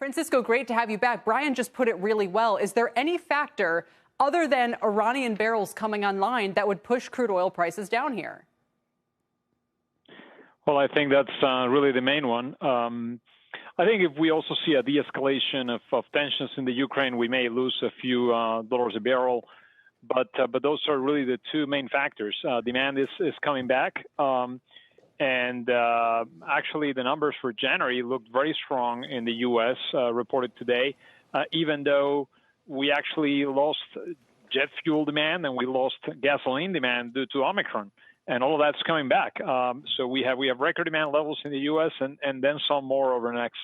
Francisco, great to have you back. Brian just put it really well. Is there any factor other than Iranian barrels coming online that would push crude oil prices down here? Well, I think that's really the main one. I think if we also see a de-escalation of tensions in the Ukraine, we may lose a few dollars a barrel. But those are really the two main factors. Demand is coming back. Actually, the numbers for January looked very strong in the U.S., reported today, even though we actually lost jet fuel demand and we lost gasoline demand due to Omicron. And all of that's coming back. So we have record demand levels in the U.S. and then some more over the next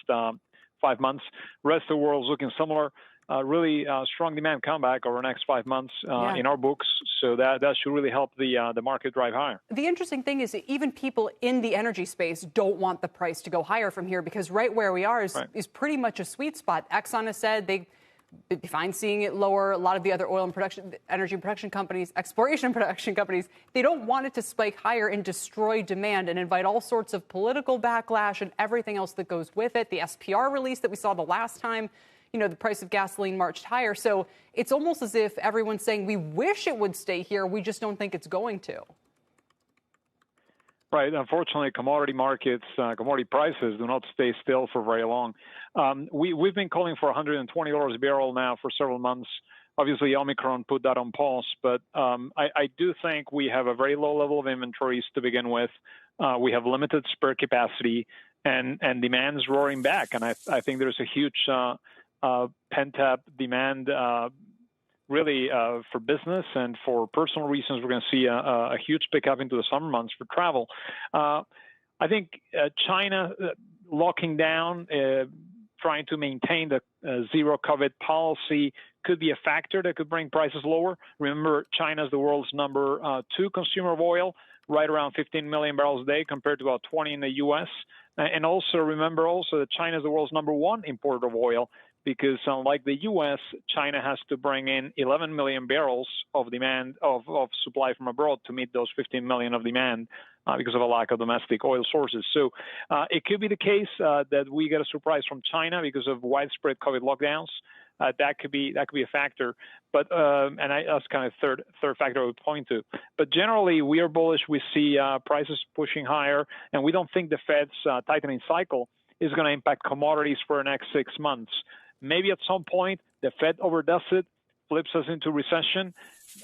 5 months. The rest of the world is looking similar. Really strong demand comeback over the next 5 months in our books. So that should really help the market drive higher. The interesting thing is that even people in the energy space don't want the price to go higher from here because right where we are is pretty much a sweet spot. Exxon has said they'd be fine seeing it lower. A lot of the other oil and energy production companies, exploration production companies, they don't want it to spike higher and destroy demand and invite all sorts of political backlash and everything else that goes with it. The SPR release that we saw the last time, the price of gasoline marched higher. So it's almost as if everyone's saying we wish it would stay here. We just don't think it's going to. Right. Unfortunately, commodity markets, commodity prices do not stay still for very long. We've been calling for $120 a barrel now for several months. Obviously, Omicron put that on pause, but I do think we have a very low level of inventories to begin with. We have limited spare capacity, and demand is roaring back. And I think there's a huge pent-up demand really for business and for personal reasons. We're going to see a huge pickup into the summer months for travel. I think China locking down, trying to maintain the zero COVID policy could be a factor that could bring prices lower. Remember, China is the world's number 2 consumer of oil, right around 15 million barrels a day compared to about 20 in the U.S. And also remember that China is the world's number 1 importer of oil, because unlike the U.S., China has to bring in 11 million barrels of demand of supply from abroad to meet those 15 million of demand because of a lack of domestic oil sources. So it could be the case that we get a surprise from China because of widespread COVID lockdowns. That could be a factor. But that's kind of third factor I would point to. But generally, we are bullish. We see prices pushing higher, and we don't think the Fed's tightening cycle is going to impact commodities for the next 6 months. Maybe at some point the Fed overdoes it, flips us into recession.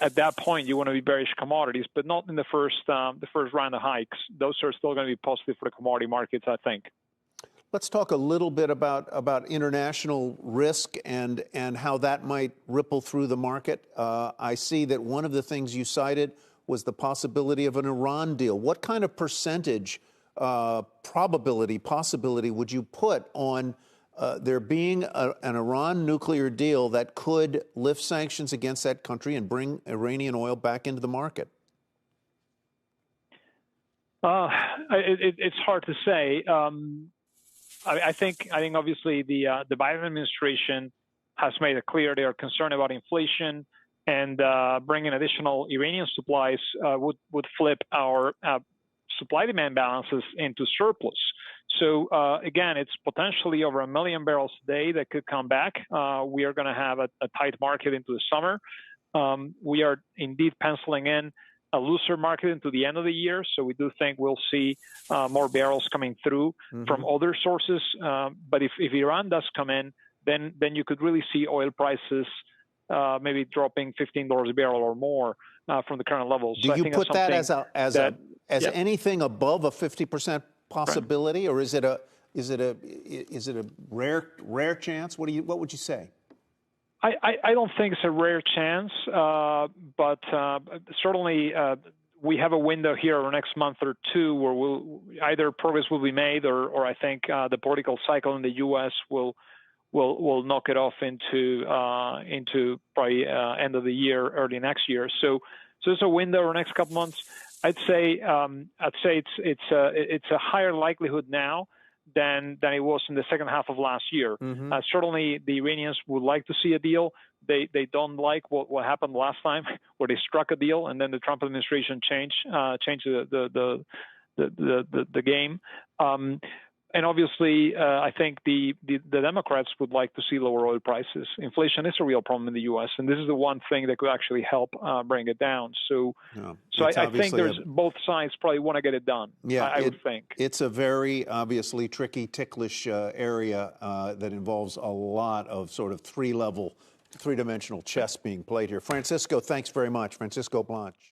At that point, you want to be bearish commodities, but not in the first round of hikes. Those are still going to be positive for the commodity markets, I think. Let's talk a little bit about international risk and how that might ripple through the market. I see that one of the things you cited was the possibility of an Iran deal. What kind of percentage possibility would you put on there being an Iran nuclear deal that could lift sanctions against that country and bring Iranian oil back into the market? It's hard to say. I think obviously the Biden administration has made it clear they are concerned about inflation, and bringing additional Iranian supplies would flip our supply-demand balances into surplus. So, again, it's potentially over 1 million barrels a day that could come back. We are going to have a tight market into the summer. We are indeed penciling in a looser market into the end of the year. So we do think we'll see more barrels coming through from other sources. But if Iran does come in, then you could really see oil prices maybe dropping $15 a barrel or more from the current levels. Do you put that as anything above a 50% possibility, or is it a rare chance? What would you say? I don't think it's a rare chance, but certainly we have a window here over the next month or two where either progress will be made, or I think the political cycle in the U.S. will knock it off into probably end of the year, early next year. So there's a window over the next couple months. I'd say it's a higher likelihood now than it was in the second half of last year. Certainly, the Iranians would like to see a deal. They don't like what happened last time, where they struck a deal and then the Trump administration changed the game. And obviously, I think the Democrats would like to see lower oil prices. Inflation is a real problem in the U.S., and this is the one thing that could actually help bring it down. So, I think there's both sides probably want to get it done. Yeah, I would think. It's a very obviously tricky, ticklish area that involves a lot of sort of three-dimensional chess being played here. Francisco, thanks very much. Francisco Blanch.